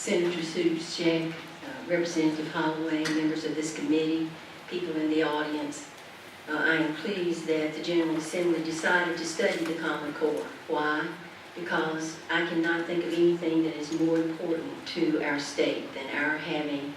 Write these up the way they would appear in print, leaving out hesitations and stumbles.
Senator Sushek, Representative Holloway, members of this committee, people in the audience. I am pleased that the General Assembly decided to study the Common Core. Why? Because I cannot think of anything that is more important to our state than our having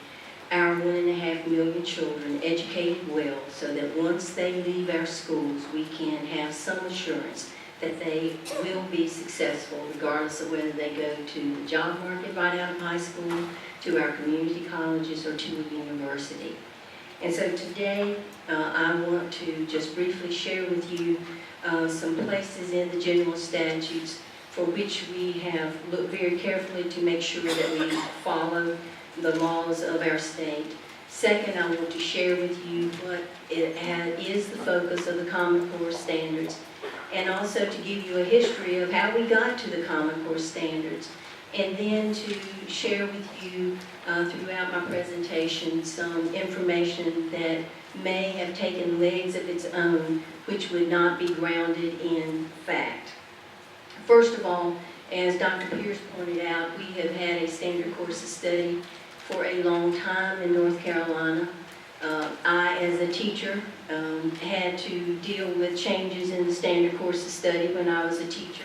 our 1.5 million children educated well, so that once they leave our schools, we can have some assurance that they will be successful regardless of whether they go to the job market right out of high school, to our community colleges, or to a university. And so today, I want to just briefly share with you some places in the general statutes for which we have looked very carefully to make sure that we follow the laws of our state. Second, I want to share with you what is the focus of the Common Core standards, and also to give you a history of how we got to the Common Core standards, and then to share with you throughout my presentation some information that may have taken legs of its own, which would not be grounded in fact. First of all, as Dr. Pierce pointed out, we have had a standard course of study for a long time in North Carolina. I, as a teacher, had to deal with changes in the standard course of study when I was a teacher.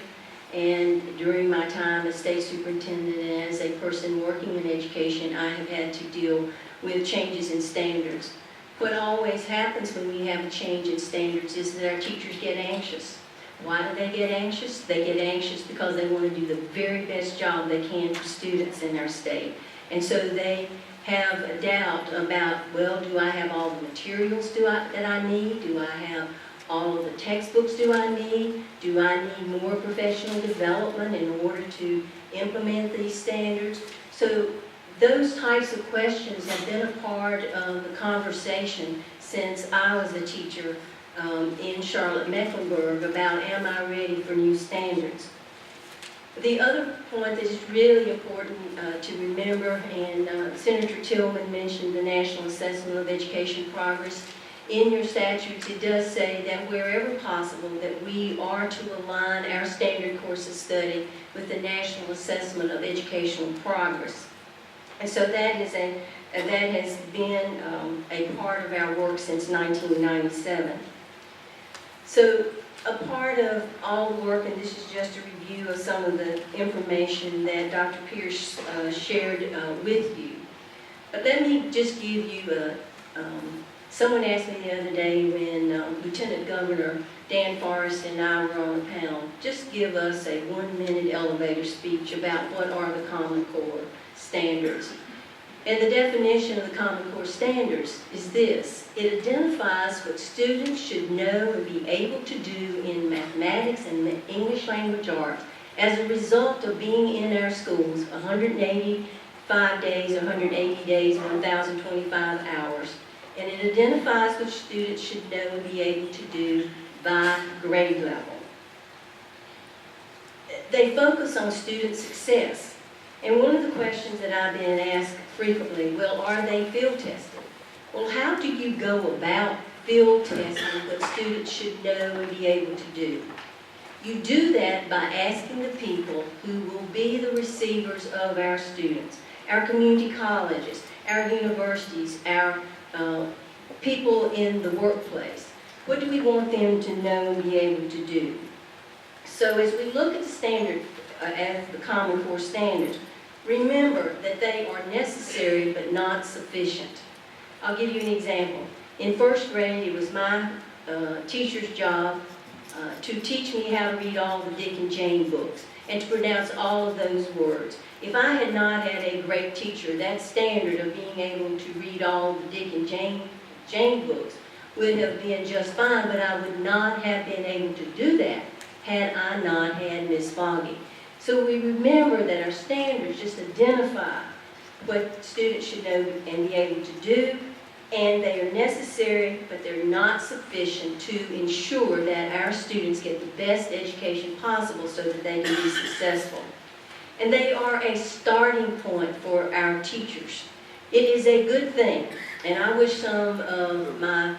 And during my time as state superintendent and as a person working in education, I have had to deal with changes in standards. What always happens when we have a change in standards is that our teachers get anxious. Why do they get anxious? They get anxious because they want to do the very best job they can for students in our state. And so they have a doubt about, well, do I have all the materials that I need? Do I have all of the textbooks do I need? Do I need more professional development in order to implement these standards? So those types of questions have been a part of the conversation since I was a teacher in Charlotte-Mecklenburg about, am I ready for new standards? The other point that is really important to remember, and Senator Tillman mentioned the National Assessment of Education Progress. In your statutes, it does say that wherever possible that we are to align our standard course of study with the National Assessment of Educational Progress. And so that has been a part of our work since 1997. So a part of all the work, and this is just a review of some of the information that Dr. Pierce shared with you. But let me just give you someone asked me the other day when Lieutenant Governor Dan Forrest and I were on a panel, just give us a 1-minute elevator speech about what are the Common Core standards. And the definition of the Common Core standards is this: it identifies what students should know and be able to do in mathematics and the English language arts as a result of being in our schools 185 days, 180 days, 1,025 hours. And it identifies what students should know and be able to do by grade level. They focus on student success. And one of the questions that I've been asked frequently, well, are they field tested? Well, how do you go about field testing what students should know and be able to do? You do that by asking the people who will be the receivers of our students, our community colleges, our universities, our people in the workplace. What do we want them to know and be able to do? So as we look at the standard, as the Common Core standards, remember that they are necessary but not sufficient. I'll give you an example. In first grade, it was my teacher's job to teach me how to read all the Dick and Jane books and to pronounce all of those words. If I had not had a great teacher, that standard of being able to read all the Dick and Jane books would have been just fine, but I would not have been able to do that had I not had Miss Foggy. So we remember that our standards just identify what students should know and be able to do, and they are necessary, but they're not sufficient to ensure that our students get the best education possible so that they can be successful. And they are a starting point for our teachers. It is a good thing, and I wish some of my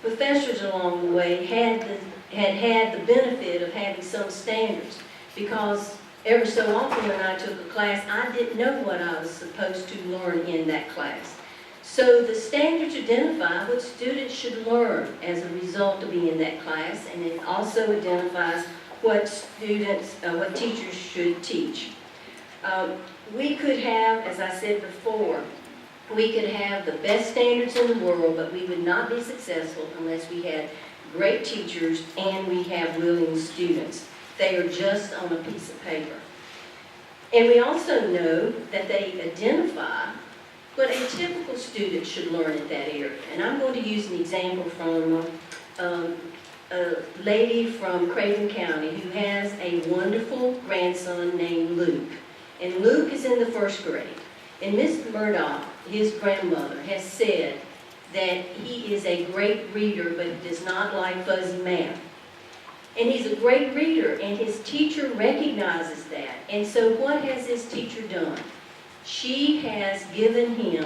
professors along the way had the benefit of having some standards, because Ever so often when I took a class, I didn't know what I was supposed to learn in that class. So the standards identify what students should learn as a result of being in that class, and it also identifies what what teachers should teach. We could have, as I said before, we could have the best standards in the world, but we would not be successful unless we had great teachers and we have willing students. They are just on a piece of paper. And we also know that they identify what a typical student should learn in that area. And I'm going to use an example from a lady from Craven County who has a wonderful grandson named Luke. And Luke is in the first grade. And Miss Murdoch, his grandmother, has said that he is a great reader, but he does not like fuzzy math. And he's a great reader, and his teacher recognizes that. And so what has his teacher done? She has given him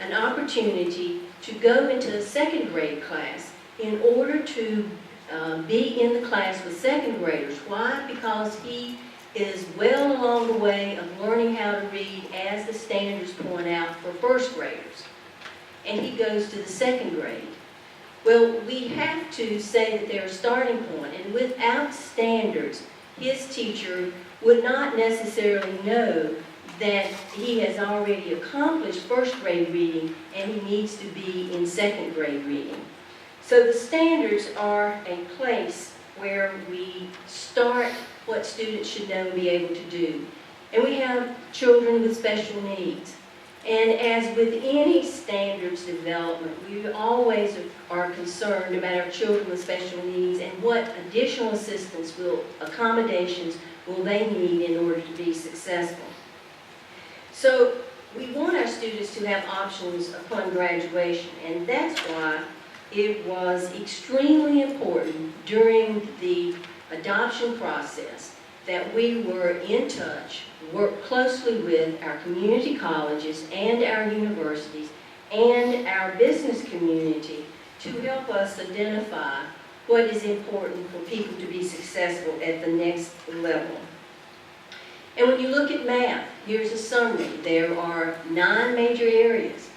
an opportunity to go into a second grade class in order to be in the class with second graders. Why? Because he is well along the way of learning how to read as the standards point out for first graders. And he goes to the second grade. Well, we have to say that they're a starting point, and without standards, his teacher would not necessarily know that he has already accomplished first grade reading and he needs to be in second grade reading. So the standards are a place where we start what students should know and be able to do. And we have children with special needs. And as with any standards development, we always are concerned about our children with special needs and what additional assistance accommodations will they need in order to be successful. So we want our students to have options upon graduation, and that's why it was extremely important during the adoption process that we were in touch, worked closely with our community colleges and our universities and our business community to help us identify what is important for people to be successful at the next level. And when you look at math, here's a summary. There are 9 major areas: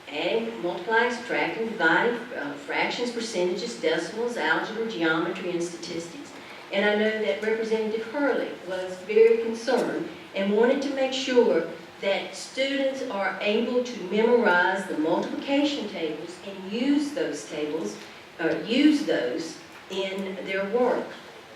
adding, multiplying, subtracting, dividing, fractions, percentages, decimals, algebra, geometry, and statistics. And I know that Representative Hurley was very concerned and wanted to make sure that students are able to memorize the multiplication tables and use those tables, use those in their work.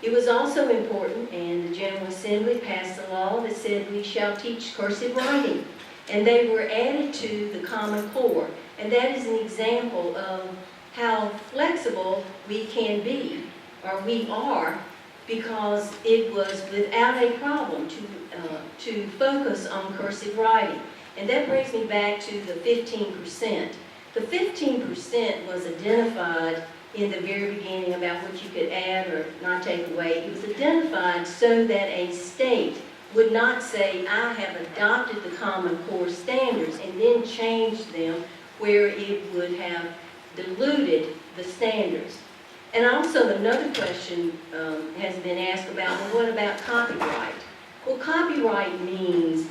It was also important, and the General Assembly passed a law that said we shall teach cursive writing. And they were added to the Common Core. And that is an example of how flexible we can be, or we are, because it was without a problem to focus on cursive writing. And that brings me back to the 15%. The 15% was identified in the very beginning about what you could add or not take away. It was identified so that a state would not say, I have adopted the Common Core standards and then changed them where it would have diluted the standards. And also another question has been asked about, well, what about copyright? Well, copyright means,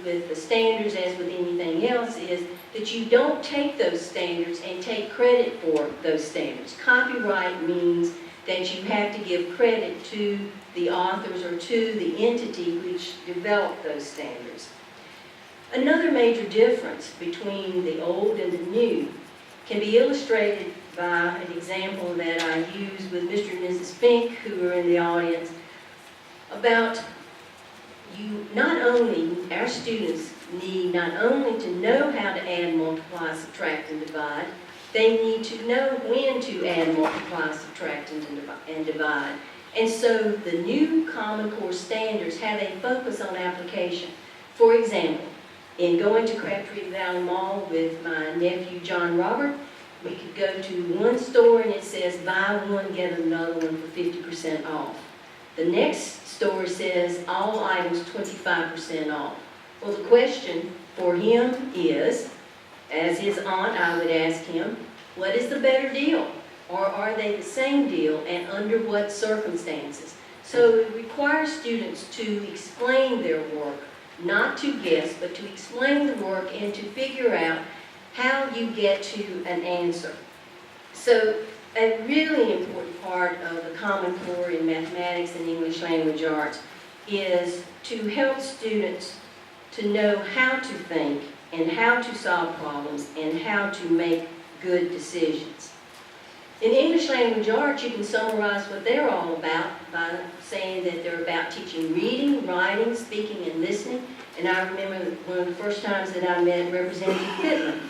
with the standards as with anything else, is that you don't take those standards and take credit for those standards. Copyright means that you have to give credit to the authors or to the entity which developed those standards. Another major difference between the old and the new can be illustrated by an example that I use with Mr. and Mrs. Fink, who are in the audience, about our students need not only to know how to add, multiply, subtract, and divide, they need to know when to add, multiply, subtract, and divide. And so the new Common Core standards have a focus on application. For example, in going to Crabtree Valley Mall with my nephew John Robert, we could go to one store and it says buy one, get another one for 50% off. The next store says all items 25% off. Well, the question for him is, as his aunt, I would ask him, what is the better deal? Or are they the same deal, and under what circumstances? So it requires students to explain their work, not to guess, but to explain the work and to figure out how you get to an answer. So a really important part of the Common Core in mathematics and English language arts is to help students to know how to think and how to solve problems and how to make good decisions. In English language arts, you can summarize what they're all about by saying that they're about teaching reading, writing, speaking, and listening. And I remember one of the first times that I met Representative Pittman.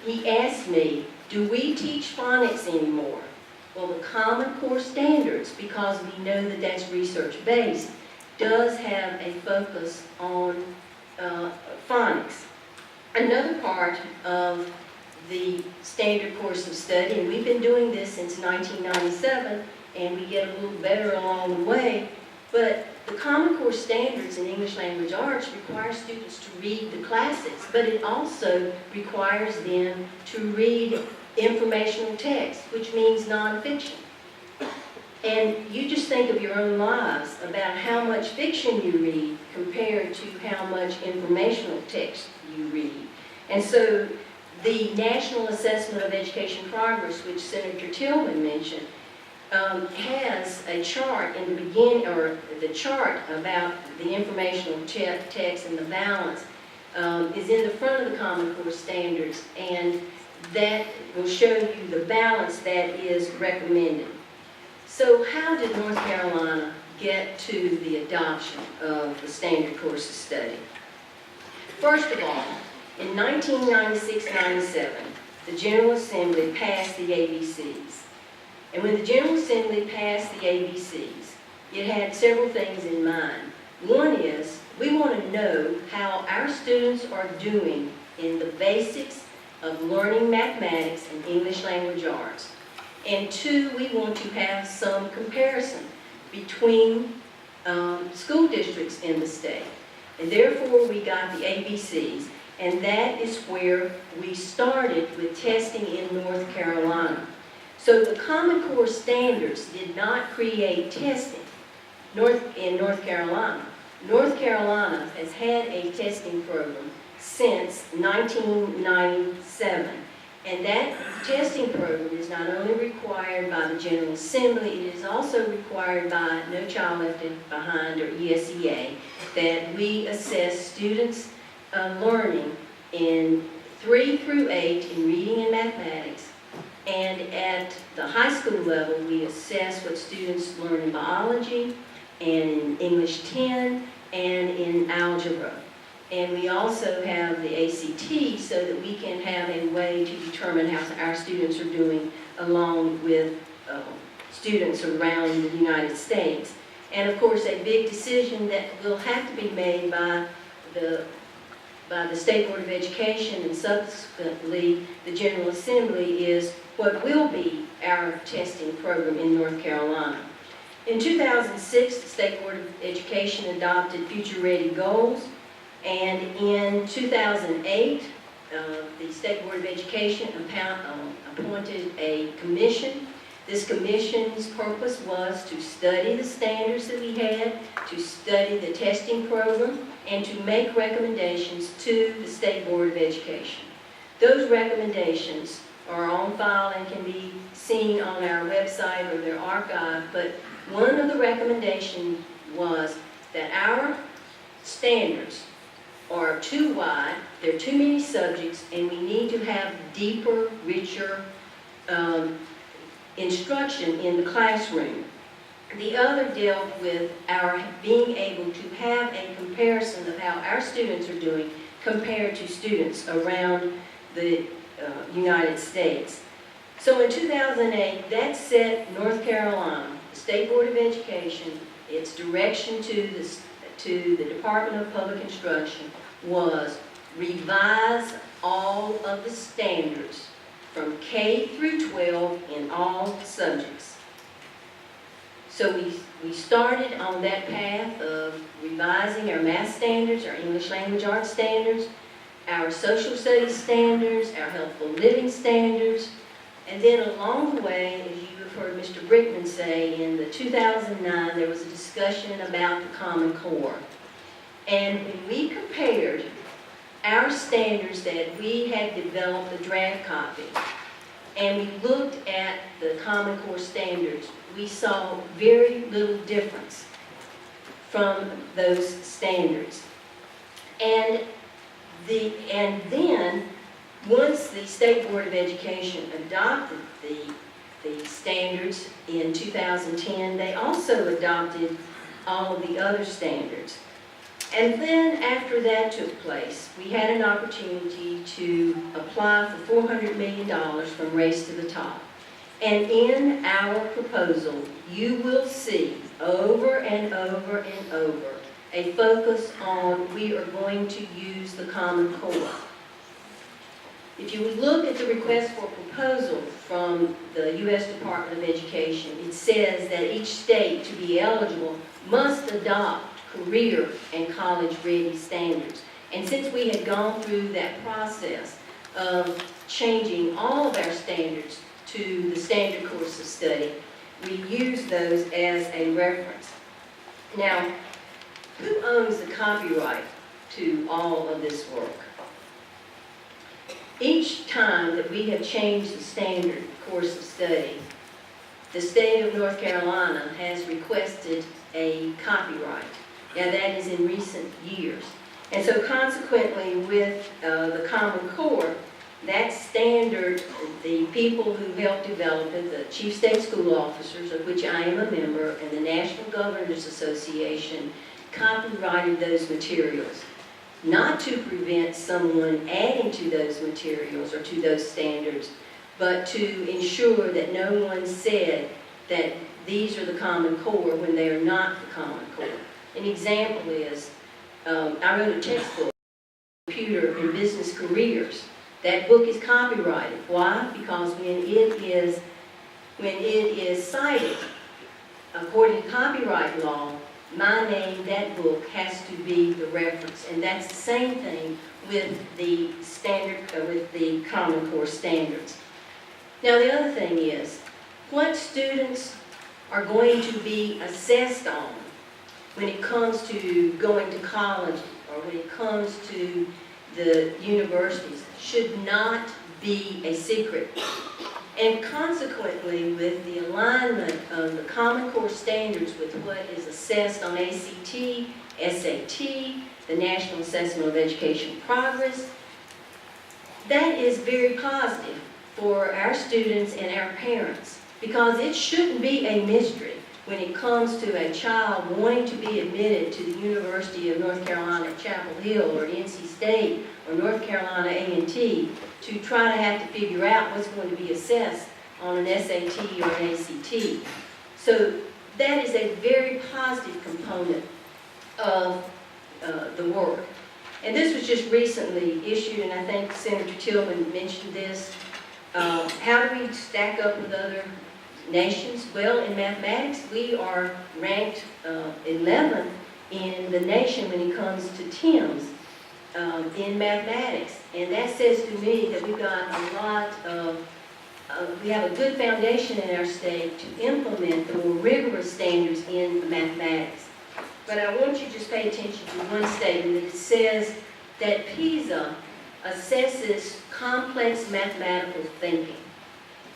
He asked me, do we teach phonics anymore? Well, the Common Core Standards, because we know that that's research-based, does have a focus on phonics. Another part of the standard course of study, and we've been doing this since 1997, and we get a little better along the way, but the Common Core Standards in English Language Arts require students to read the classics, but it also requires them to read informational text, which means nonfiction. And you just think of your own lives about how much fiction you read compared to how much informational text you read. And so the National Assessment of Education Progress, which Senator Tillman mentioned, has a chart in the beginning, or the chart about the informational text and the balance is in the front of the Common Core Standards, and that will show you the balance that is recommended. So how did North Carolina get to the adoption of the standard course of study? First of all, in 1996-97, the General Assembly passed the ABCs. And when the General Assembly passed the ABCs, it had several things in mind. One is, we want to know how our students are doing in the basics of learning mathematics and English language arts. And two, we want to have some comparison between school districts in the state. And therefore, we got the ABCs. And that is where we started with testing in North Carolina. So the Common Core Standards did not create testing in North Carolina. North Carolina has had a testing program since 1997. And that testing program is not only required by the General Assembly, it is also required by No Child Left Behind, or ESEA, that we assess students' learning in 3 through 8 in reading and mathematics. And at the high school level, we assess what students learn in biology, and in English 10, and in algebra. And we also have the ACT so that we can have a way to determine how our students are doing along with students around the United States. And of course, a big decision that will have to be made by the State Board of Education and subsequently the General Assembly is what will be our testing program in North Carolina. In 2006, the State Board of Education adopted Future Ready Goals, and in 2008, the State Board of Education appointed a commission. This commission's purpose was to study the standards that we had, to study the testing program, and to make recommendations to the State Board of Education. Those recommendations are on file and can be seen on our website or their archive, but one of the recommendations was that our standards are too wide, there are too many subjects, and we need to have deeper, richer instruction in the classroom. The other dealt with our being able to have a comparison of how our students are doing compared to students around the United States. So in 2008, that set North Carolina, the State Board of Education, its direction to the Department of Public Instruction was revise all of the standards from K through 12 in all subjects. So we started on that path of revising our math standards, our English language arts standards, our social studies standards, our healthful living standards, and then along the way, as you you've heard Mr. Brickman say, in the 2009, there was a discussion about the Common Core. And when we compared our standards that we had developed, the draft copy, and we looked at the Common Core standards, we saw very little difference from those standards. And then, once the State Board of Education adopted the standards in 2010, they also adopted all of the other standards. And then after that took place, we had an opportunity to apply for $400 million from Race to the Top. And in our proposal, you will see over and over and over a focus on we are going to use the Common Core. If you look at the request for proposal from the U.S. Department of Education, it says that each state, to be eligible, must adopt career and college-ready standards. And since we had gone through that process of changing all of our standards to the standard course of study, we use those as a reference. Now, who owns the copyright to all of this work? Each time that we have changed the standard course of study, the state of North Carolina has requested a copyright. Now that is in recent years. And so consequently with the Common Core, that standard, the people who helped develop it, the Chief State School Officers, of which I am a member, and the National Governors Association, copyrighted those materials. Not to prevent someone adding to those materials or to those standards, but to ensure that no one said that these are the Common Core when they are not the Common Core. An example is, I wrote a textbook, Computer and Business Careers. That book is copyrighted. Why? Because when it is cited, according to copyright law, my name, that book, has to be the reference. And that's the same thing with the with the Common Core standards. Now the other thing is, what students are going to be assessed on when it comes to going to college or when it comes to the universities should not be a secret. And consequently, with the alignment of the Common Core standards with what is assessed on ACT, SAT, the National Assessment of Education Progress, that is very positive for our students and our parents, because it shouldn't be a mystery when it comes to a child wanting to be admitted to the University of North Carolina at Chapel Hill or NC State or North Carolina A&T to try to have to figure out what's going to be assessed on an SAT or an ACT. So that is a very positive component of the work. And this was just recently issued, and I think Senator Tillman mentioned this. How do we stack up with other nations? Well, in mathematics, we are ranked 11th in the nation when it comes to TIMS in mathematics. And that says to me that we've got a lot of, we have a good foundation in our state to implement the more rigorous standards in mathematics. But I want you to just pay attention to one statement that it says that PISA assesses complex mathematical thinking,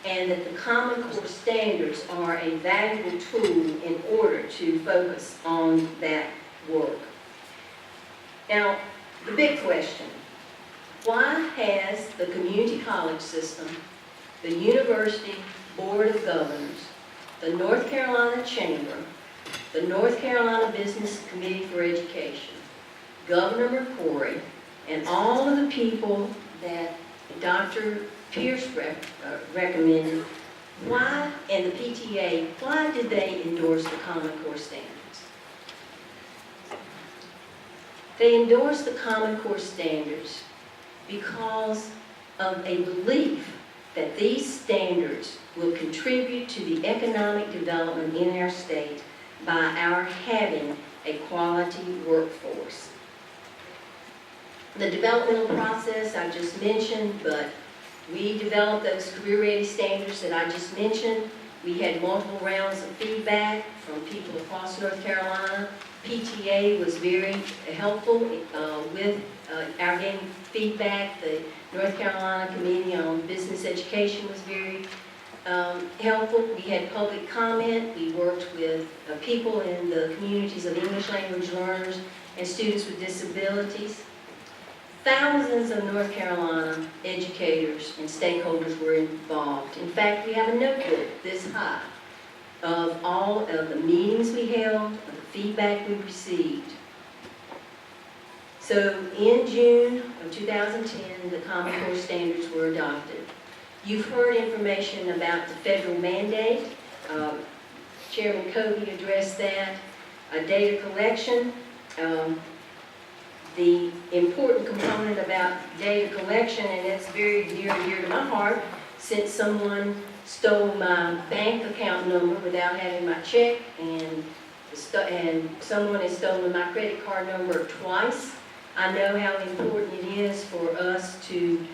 and that the Common Core standards are a valuable tool in order to focus on that work. Now, the big question, why has the community college system, the University Board of Governors, the North Carolina Chamber, the North Carolina Business Committee for Education, Governor McCrory, and all of the people that Dr. Pierce recommended, why, and the PTA, why did they endorse the Common Core standards? They endorsed the Common Core standards because of a belief that these standards will contribute to the economic development in our state by our having a quality workforce. The developmental process I just mentioned, but we developed those career-ready standards that I just mentioned. We had multiple rounds of feedback from people across North Carolina. PTA was very helpful with our getting feedback. The North Carolina Committee on Business Education was very helpful. We had public comment. We worked with people in the communities of English language learners and students with disabilities. Thousands of North Carolina educators and stakeholders were involved. In fact, we have a notebook this high of all of the meetings we held, of the feedback we received. So in June of 2010, the Common Core standards were adopted. You've heard information about the federal mandate. Chairman Covey addressed that. Data collection. The important component about data collection, and it's very near and dear to my heart, since someone stole my bank account number without having my check, and someone has stolen my credit card number twice. I know how important it is for us to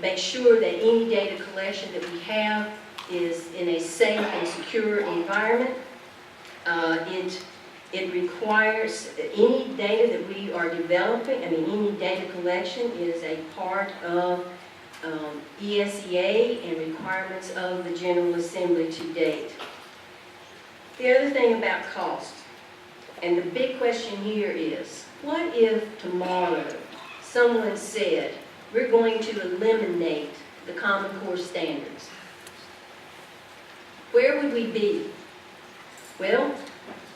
make sure that any data collection that we have is in a safe and secure environment. It requires any data that we are developing, any data collection is a part of ESEA and requirements of the General Assembly to date. The other thing about cost, and the big question here is, what if tomorrow someone said, we're going to eliminate the Common Core standards? Where would we be? Well,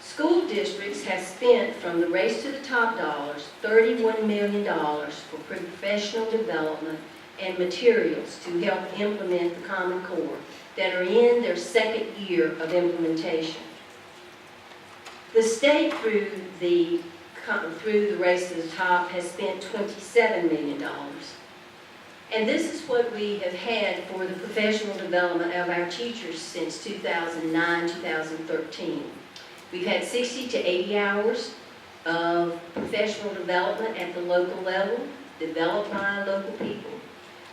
school districts have spent, from the Race to the Top dollars, $31 million for professional development and materials to help implement the Common Core that are in their second year of implementation. The state, through the Race to the Top, has spent $27 million. And this is what we have had for the professional development of our teachers since 2009, 2013. We've had 60 to 80 hours of professional development at the local level, developed by local people.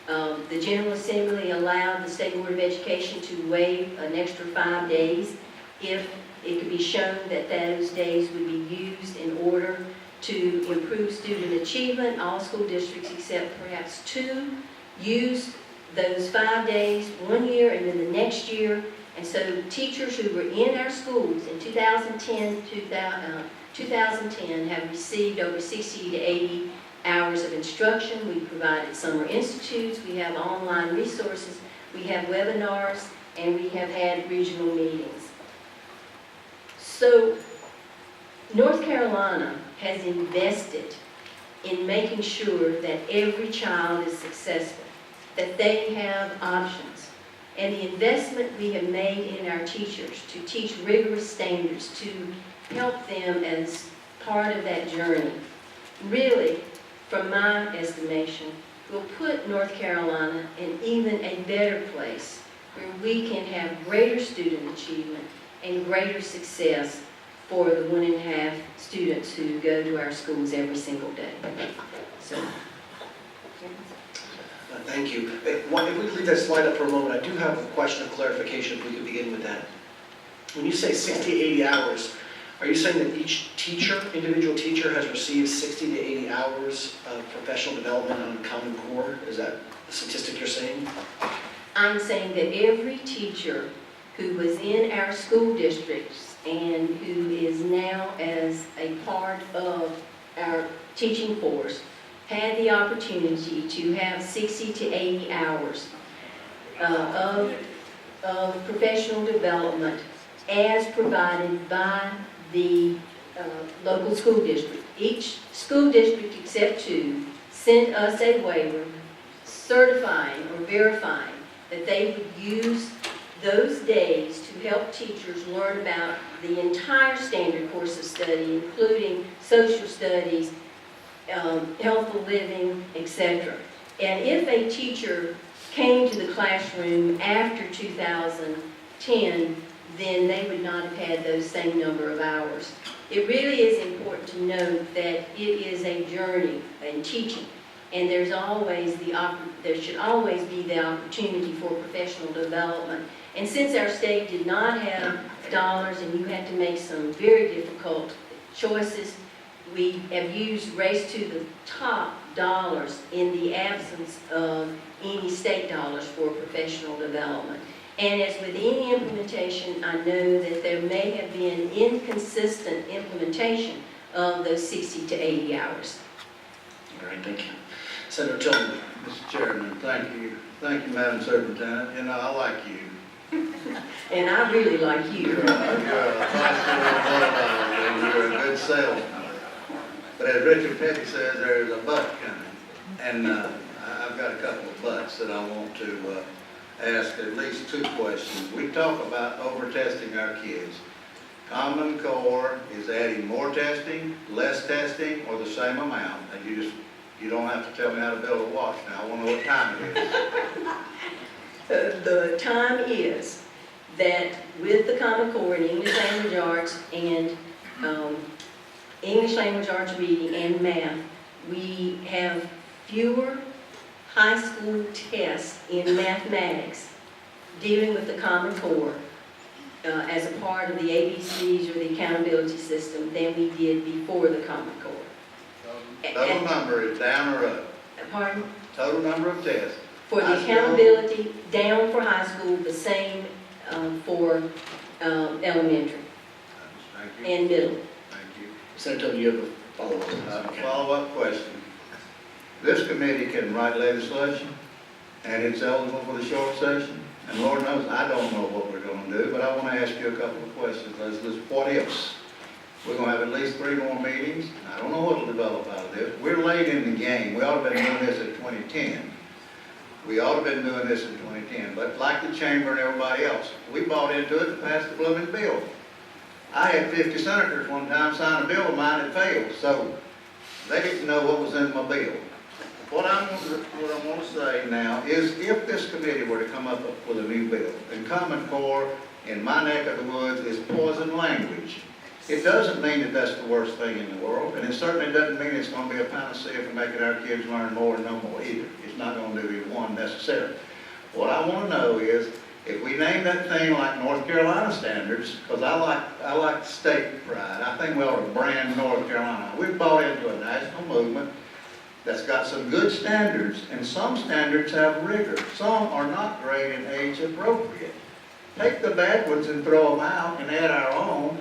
The General Assembly allowed the State Board of Education to waive an extra 5 days if it could be shown that those days would be used in order to improve student achievement. All school districts, except perhaps 2, used those 5 days 1 year and then the next year. And so teachers who were in our schools in 2010 have received over 60 to 80 hours of instruction. We provided summer institutes, we have online resources, we have webinars, and we have had regional meetings. So North Carolina has invested in making sure that every child is successful, that they have options. And the investment we have made in our teachers to teach rigorous standards, to help them as part of that journey, really, from my estimation, will put North Carolina in even a better place where we can have greater student achievement and greater success for the 1.5 students who go to our schools every single day. So. Thank you. If we leave that slide up for a moment, I do have a question of clarification if we could begin with that. When you say 60 to 80 hours, are you saying that each teacher, individual teacher, has received 60 to 80 hours of professional development on Common Core? Is that the statistic you're saying? I'm saying that every teacher who was in our school districts and who is now as a part of our teaching force had the opportunity to have 60 to 80 hours of professional development as provided by the local school district. Each school district, except 2, sent us a waiver certifying or verifying that they would use those days to help teachers learn about the entire standard course of study, including social studies, healthful living, etc. And if a teacher came to the classroom after 2010, then they would not have had those same number of hours. It really is important to note that it is a journey in teaching. And there should always be the opportunity for professional development. And since our state did not have dollars and you had to make some very difficult choices, we have used race to the top dollars in the absence of any state dollars for professional development. And as with any implementation, I know that there may have been inconsistent implementation of those 60 to 80 hours. All right, thank you. Senator Tillman. Mr. Chairman, thank you. Thank you, Madam Superintendent. You know, I like you. And I really like you. You're a thoughtful and you're a good salesman. But as Richard Petty says, there's a but coming. And I've got a couple of buts that I want to ask at least two questions. We talk about over-testing our kids. Common Core is adding more testing, less testing, or the same amount? And you don't have to tell me how to build a watch now. I want to know what time it is. The time is that with the Common Core in English Language Arts and English Language Arts reading and math, we have fewer high school tests in mathematics dealing with the Common Core as a part of the ABCs or the accountability system than we did before the Common Core. Total number is down or up? Pardon? Total number of tests. For the accountability, down for high school, the same for elementary Thank you. and middle. Thank you. Senator Tillman, you have a follow-up. Okay. Follow-up question. This committee can write legislation, and it's eligible for the short session. And Lord knows, I don't know what we're going to do, but I want to ask you a couple of questions. Let's what ifs. We're going to have at least 3 more meetings. I don't know what will develop out of this. We're late in the game. We ought to have been doing this in 2010. We ought to have been doing this in 2010. But like the chamber and everybody else, we bought into it and passed the blooming bill. I had 50 senators one time sign a bill of mine that failed, so they didn't know what was in my bill. What I want to say now is if this committee were to come up with a new bill, and Common Core in my neck of the woods is poison language, it doesn't mean that that's the worst thing in the world, and it certainly doesn't mean it's going to be a panacea for making our kids learn more and know more either. It's not going to do either one necessarily. What I want to know is, if we name that thing like North Carolina standards, because I like state pride, I think we ought to brand North Carolina. We've bought into a national movement that's got some good standards, and some standards have rigor. Some are not great and age appropriate. Take the bad ones and throw them out and add our own,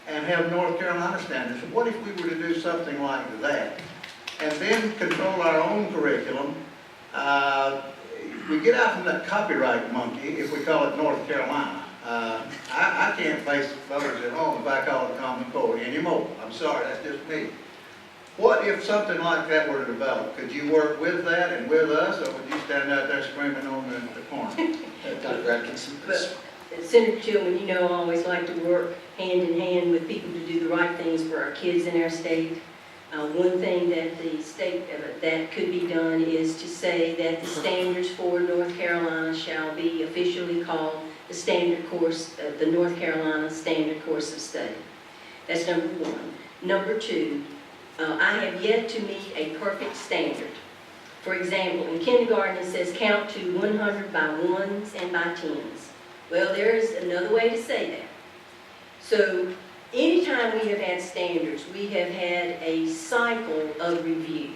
and have North Carolina standards. What if we were to do something like that? And then control our own curriculum. We get out from that copyright monkey if we call it North Carolina. I can't face voters at home if I call it Common Core anymore. I'm sorry, that's just me. What if something like that were to develop? Could you work with that and with us, or would you stand out there screaming on the corner? Dr. Atkinson, please. Senator Tillman, you know, I always like to work hand in hand with people to do the right things for our kids in our state. One thing that the state, that could be done is to say that the standards for North Carolina shall be officially called the standard course, the North Carolina Standard Course of Study. That's number one. Number two, I have yet to meet a perfect standard. For example, in kindergarten it says count to 100 by ones and by tens. Well, there is another way to say that. So anytime we have had standards, we have had a cycle of review.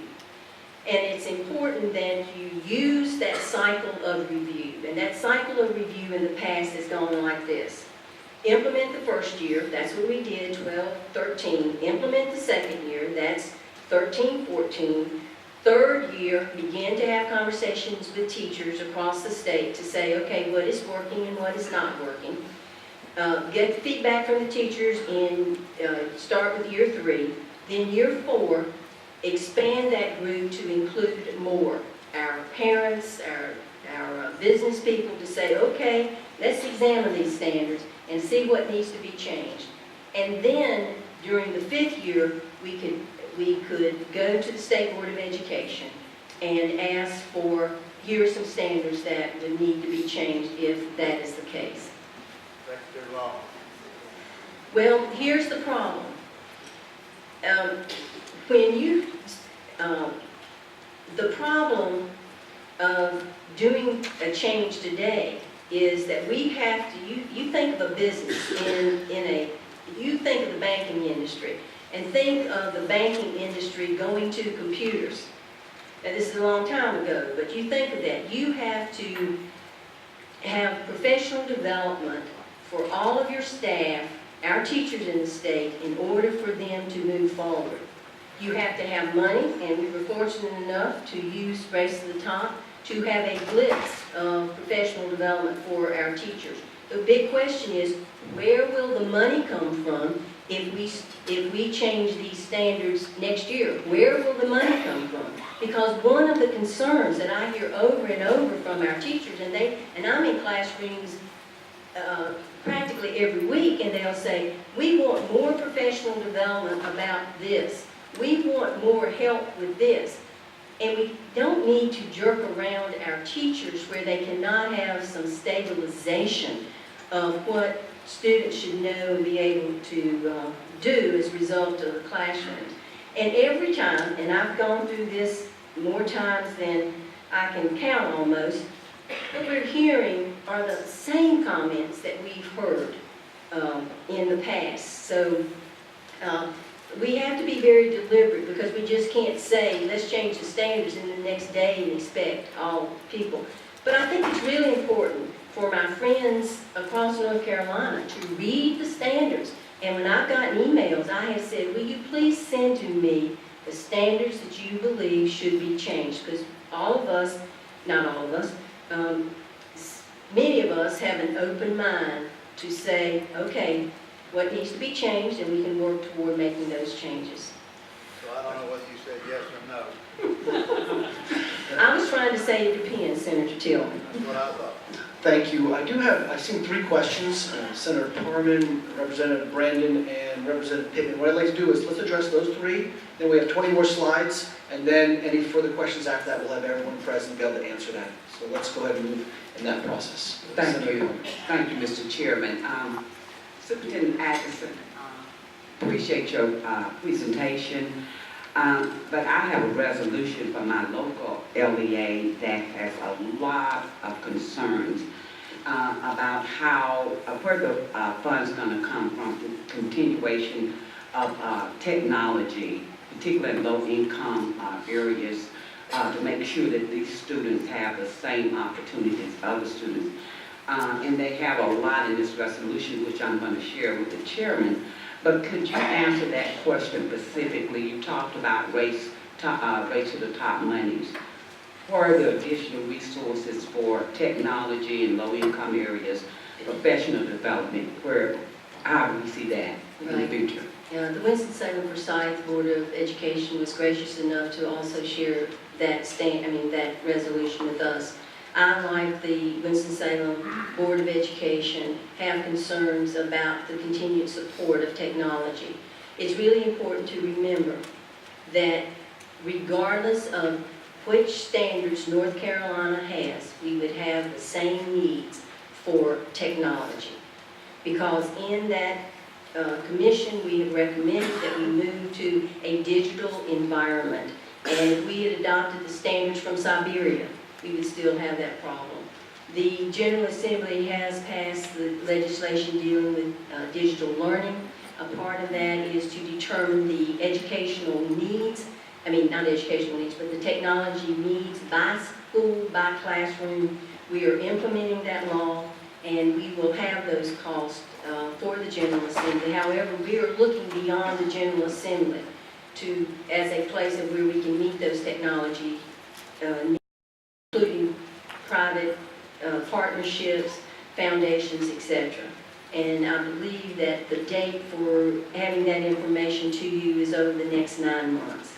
And it's important that you use that cycle of review. And that cycle of review in the past has gone like this. Implement the first year, that's what we did, 12, 13. Implement the second year, that's 13, 14. Third year, begin to have conversations with teachers across the state to say, okay, what is working and what is not working. Get feedback from the teachers and start with year 3. Then year 4, expand that group to include more. Our parents, our business people to say, okay, let's examine these standards and see what needs to be changed. And then during the 5th year, we could go to the State Board of Education and ask for, here are some standards that would need to be changed if that is the case. That's too long. Well, here's the problem. When you The problem of doing a change today is that we have to, you think of a business you think of the banking industry, and think of the banking industry going to computers. Now, this is a long time ago, but you think of that. You have to have professional development for all of your staff, our teachers in the state, in order for them to move forward. You have to have money, and we were fortunate enough to use Race to the Top to have a blitz of professional development for our teachers. The big question is, where will the money come from if we change these standards next year? Where will the money come from? Because one of the concerns that I hear over and over from our teachers, and I'm in classrooms practically every week, and they'll say, we want more professional development about this. We want more help with this. And we don't need to jerk around our teachers where they cannot have some stabilization of what students should know and be able to do as a result of the classrooms. And every time, and I've gone through this more times than I can count almost, what we're hearing are the same comments that we've heard in the past. So we have to be very deliberate, because we just can't say, let's change the standards in the next day and expect all people. But I think it's really important for my friends across North Carolina to read the standards. And when I've gotten emails, I have said, will you please send to me the standards that you believe should be changed? Because all of us, not all of us, many of us have an open mind to say, okay, what needs to be changed, and we can work toward making those changes. So I don't know whether you said yes or no. I was trying to say it depends, Senator Tillman. That's what I thought. Thank you. I've seen 3 questions, Senator Parman, Representative Brandon, and Representative Pittman. What I'd like to do is let's address those 3, then we have 20 more slides, and then any further questions after that, we'll have everyone present be able to answer that. So let's go ahead and move in that process. Thank Senator you. Parman. Thank you, Mr. Chairman. Superintendent Atkinson, appreciate your presentation. But I have a resolution for my local LEA that has a lot of concerns about where the funds going to come from, the continuation of technology, particularly in low-income areas, to make sure that these students have the same opportunities as other students. And they have a lot in this resolution, which I'm going to share with the chairman. But could you answer that question specifically? You talked about race to the top monies. What are the additional resources for technology in low-income areas, professional development? How do we see that in the future? The Winston-Salem Forsyth Board of Education was gracious enough to also share that resolution with us. I, like the Winston-Salem Board of Education, have concerns about the continued support of technology. It's really important to remember that regardless of which standards North Carolina has, we would have the same needs for technology. Because in that commission, we have recommended that we move to a digital environment. And if we had adopted the standards from Siberia, we would still have that problem. The General Assembly has passed the legislation dealing with digital learning. A part of that is to determine the educational needs, not educational needs, but the technology needs by school, by classroom. We are implementing that law, and we will have those costs for the General Assembly. However, we are looking beyond the General Assembly as a place of where we can meet those technology needs, including private partnerships, foundations, etc. And I believe that the date for having that information to you is over the next 9 months.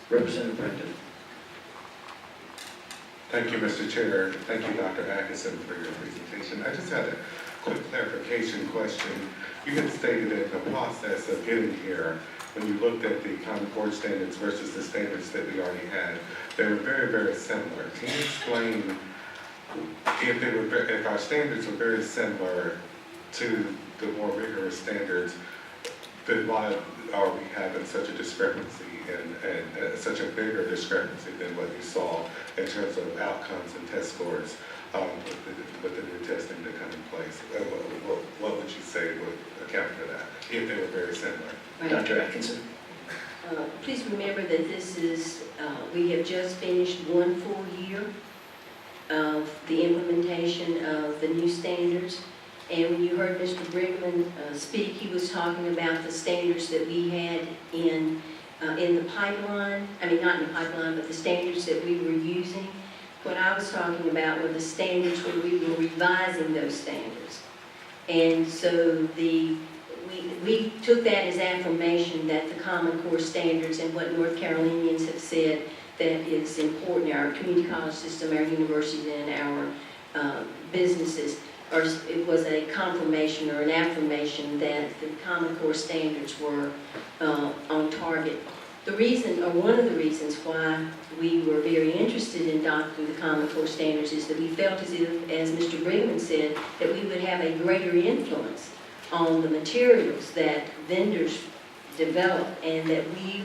Representative Brandon. Thank you, Mr. Chair. Thank you, Dr. Atkinson, for your presentation. I just had a quick clarification question. You had stated in the process of getting here, when you looked at the Common Core standards versus the standards that we already had, they were very, very similar. Can you explain if our standards were very similar to the more rigorous standards, then why are we having such a discrepancy and such a bigger discrepancy than what you saw in terms of outcomes and test scores with the new testing to come in place? What would you say would account for that, if they were very similar? Right. Dr. Atkinson? Please remember that this is, we have just finished 1 full year of the implementation of the new standards. And when you heard Mr. Brickman speak, he was talking about the standards that we had in the pipeline. I mean, not in the pipeline, but the standards that we were using. What I was talking about were the standards when we were revising those standards. And so we took that as affirmation that the Common Core standards and what North Carolinians have said that is important in our community college system, our universities, and our businesses, or it was a confirmation or an affirmation that the Common Core standards were on target. The reason, or one of the reasons why we were very interested in adopting the Common Core standards is that we felt as if, as Mr. Brigham said, that we would have a greater influence on the materials that vendors develop, and that we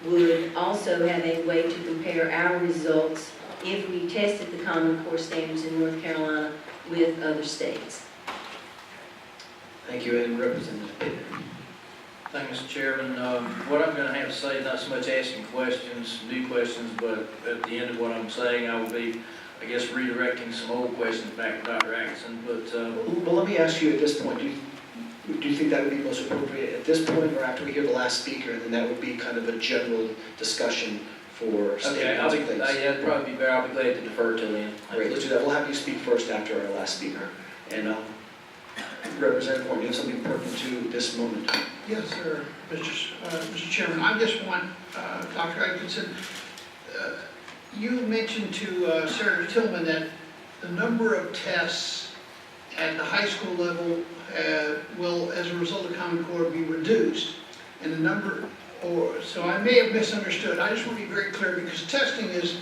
would also have a way to compare our results if we tested the Common Core standards in North Carolina with other states. Thank you, and Representative Pittman. Thank you, Mr. Chairman. What I'm going to have to say is not so much asking questions, new questions, but at the end of what I'm saying, I will be, I guess, redirecting some old questions back to Dr. Atkinson. But Well, let me ask you at this point, do you think that would be most appropriate at this point or after we hear the last speaker, and then that would be kind of a general discussion for okay, I'll statements be, and things? yeah, it'd probably be better. I'll be glad to defer till then. Great, let's do that. We'll have you speak first after our last speaker. And Representative Horn, you have something pertinent to this moment? Yes, sir, Mr. Chairman. I just want, Dr. Atkinson, you mentioned to Senator Tillman that the number of tests at the high school level will, as a result of Common Core, be reduced. And the number, so I may have misunderstood. I just want to be very clear, because testing is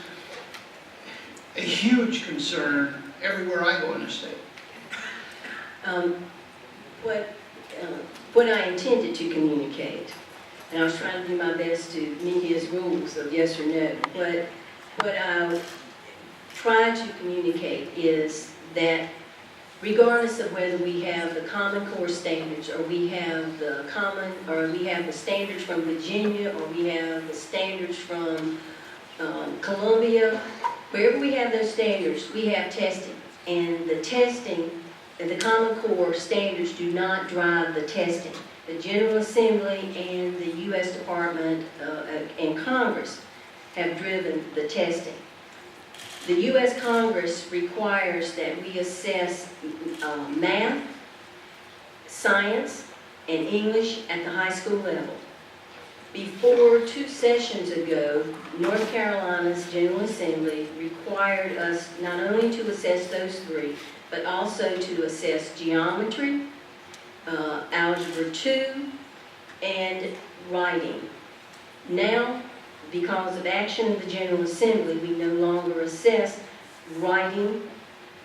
a huge concern everywhere I go in the state. What I intended to communicate, and I was trying to do my best to meet his rules of yes or no, what I tried to communicate is that regardless of whether we have the Common Core standards, or we have the standards from Virginia, or we have the standards from Columbia, wherever we have those standards, we have testing. And the testing, the Common Core standards do not drive the testing. The General Assembly and the U.S. Department and Congress have driven the testing. The U.S. Congress requires that we assess math, science, and English at the high school level. Before 2 sessions ago, North Carolina's General Assembly required us not only to assess those 3, but also to assess geometry, Algebra 2, and writing. Now, because of action of the General Assembly, we no longer assess writing.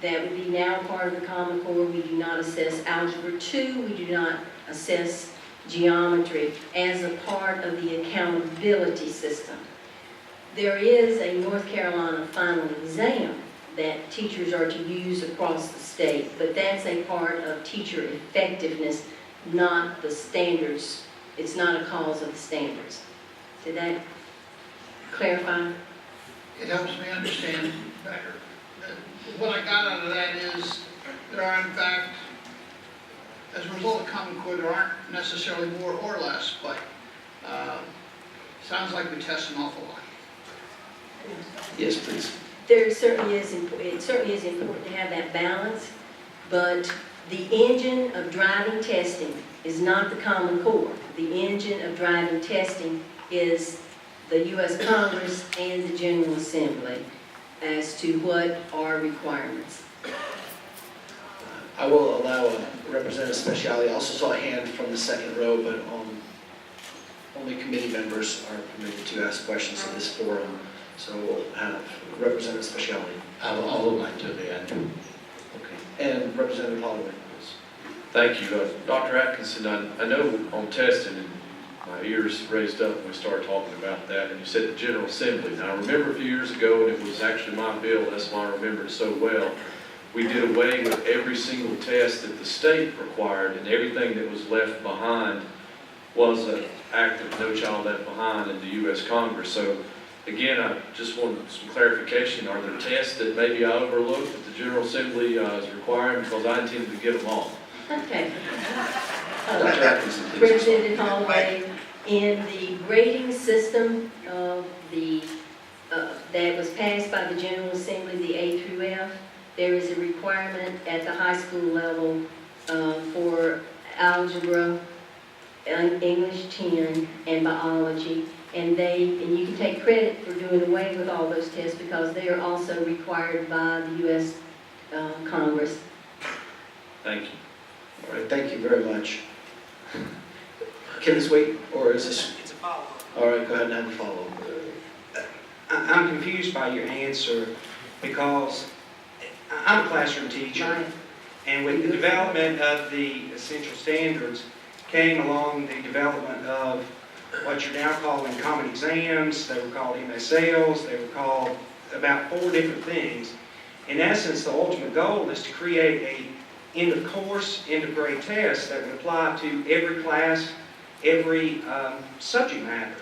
That would be now part of the Common Core. We do not assess Algebra 2. We do not assess geometry as a part of the accountability system. There is a North Carolina final exam that teachers are to use across the state, but that's a part of teacher effectiveness, not the standards. It's not a cause of the standards. Did that clarify? It helps me understand better. What I got out of that is there are, in fact, as a result of Common Core, there aren't necessarily more or less, but sounds like we test an awful lot. Yes, please. It certainly is important to have that balance, but the engine of driving testing is not the Common Core. The engine of driving testing is the U.S. Congress and the General Assembly as to what are requirements. I will allow Representative Speciale. I also saw a hand from the second row, but only committee members are permitted to ask questions in this forum. So we'll have Representative Speciale. I would like to be. Okay. And Representative Holloway, please. Thank you. Dr. Atkinson, I know on testing, and my ears raised up when we started talking about that, and you said the General Assembly. Now, I remember a few years ago, and it was actually my bill, that's why I remember it so well, we did away with every single test that the state required, and everything that was left behind was an act of No Child Left Behind in the U.S. Congress. So, again, I just want some clarification. Are there tests that maybe I overlooked that the General Assembly is requiring? Because I intended to get them all. Okay. Dr. Atkinson, please. Representative Holloway, in the grading system of that was passed by the General Assembly, the A through F, there is a requirement at the high school level for algebra, English 10, and biology. And you can take credit for doing away with all those tests because they are also required by the U.S. Congress. Thank you. All right, thank you very much. Can this wait, or is this? It's a follow-up. All right, go ahead and have a follow-up. I'm confused by your answer because I'm a classroom teacher. Right. And with the development of the essential standards came along the development of what you're now calling common exams. They were called MSLs. They were called about 4 different things. In essence, the ultimate goal is to create a end of course, end of grade test that would apply to every class, every subject matter.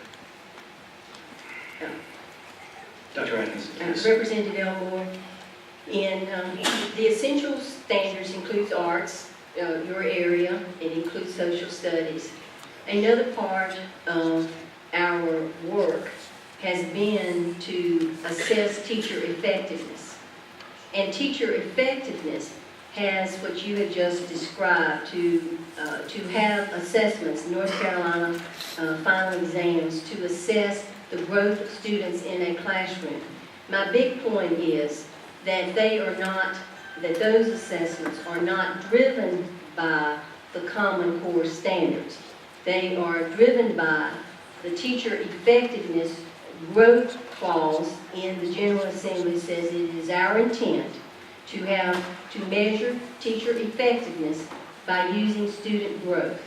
Dr. Atkinson, please. Representative Elmore, in the essential standards includes arts, your area, it includes social studies. Another part of our work has been to assess teacher effectiveness. And teacher effectiveness has what you have just described, to have assessments, North Carolina final exams, to assess the growth of students in a classroom. My big point is that those assessments are not driven by the Common Core standards. They are driven by the teacher effectiveness growth clause in the General Assembly. Says it is our intent to measure teacher effectiveness by using student growth.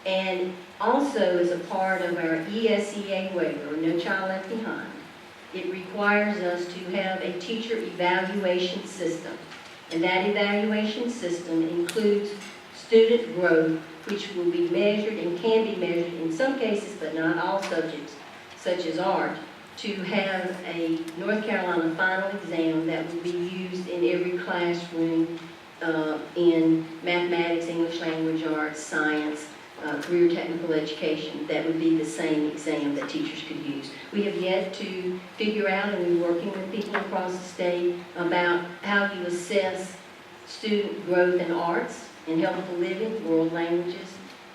And also as a part of our ESEA waiver, No Child Left Behind, it requires us to have a teacher evaluation system. And that evaluation system includes student growth, which will be measured and can be measured in some cases, but not all subjects, such as art, to have a North Carolina final exam that will be used in every classroom in mathematics, English language arts, science, career technical education. That would be the same exam that teachers could use. We have yet to figure out, and we're working with people across the state about how you assess student growth in arts and healthful living, world languages,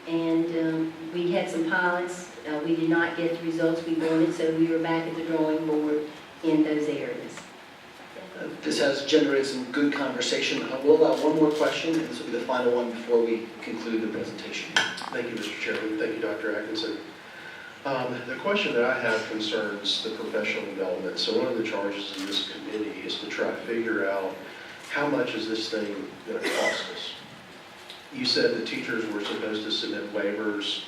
and we had some pilots. We did not get the results we wanted, so we were back at the drawing board in those areas. This has generated some good conversation. We'll allow one more question, and this will be the final one before we conclude the presentation. Thank you, Mr. Chairman. Thank you, Dr. Atkinson. The question that I have concerns the professional development. So one of the charges in this committee is to try to figure out how much is this thing going to cost us. You said the teachers were supposed to submit waivers.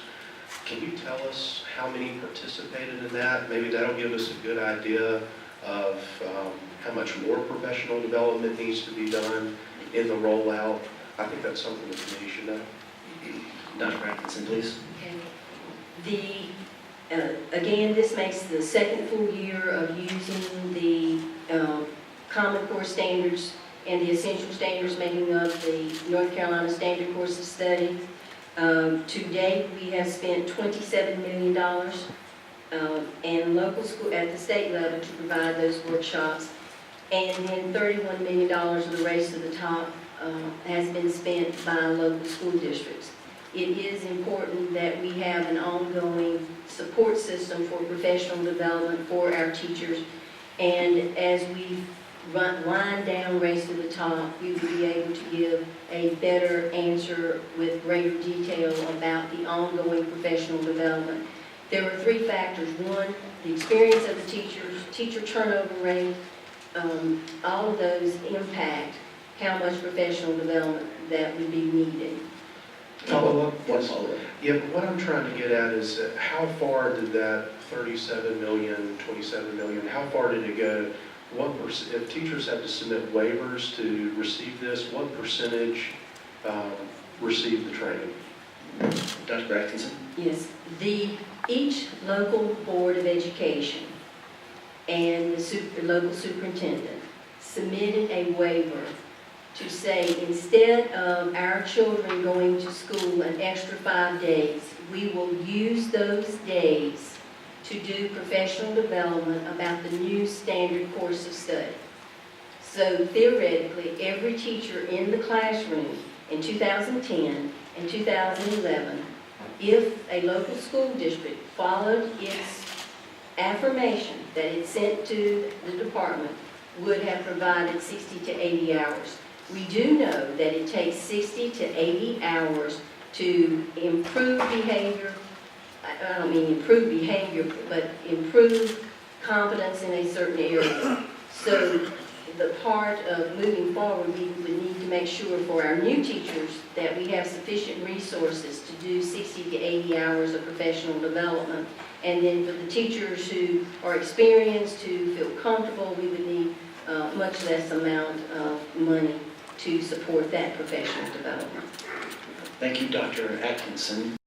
Can you tell us how many participated in that? Maybe that'll give us a good idea of how much more professional development needs to be done in the rollout. I think that's something the committee should know. Dr. Atkinson, please. Okay. Again, this makes the second full year of using the Common Core standards and the essential standards making up the North Carolina Standard Course of Study. To date, we have spent $27 million and local school at the state level to provide those workshops. And then $31 million of the race to the top has been spent by local school districts. It is important that we have an ongoing support system for professional development for our teachers. And as we wind down Race to the Top, we will be able to give a better answer with greater detail about the ongoing professional development. There are 3 factors. 1, the experience of the teachers, teacher turnover rate, all of those impact how much professional development that would be needed. Follow-up? Yes. follow-up. Yeah, but what I'm trying to get at is how far did that 37 million, 27 million, how far did it go? If teachers have to submit waivers to receive this, what percentage receive the training? Dr. Atkinson? Yes, each local board of education and the local superintendent submitted a waiver to say, instead of our children going to school an extra 5 days, we will use those days to do professional development about the new standard course of study. So theoretically, every teacher in the classroom in 2010 and 2011, if a local school district followed its affirmation that it sent to the department, would have provided 60 to 80 hours. We do know that it takes 60 to 80 hours to improve behavior. I don't mean improve behavior, but improve competence in a certain area. So the part of moving forward, we would need to make sure for our new teachers that we have sufficient resources to do 60 to 80 hours of professional development. And then for the teachers who are experienced, who feel comfortable, we would need much less amount of money to support that professional development. Thank you, Dr. Atkinson.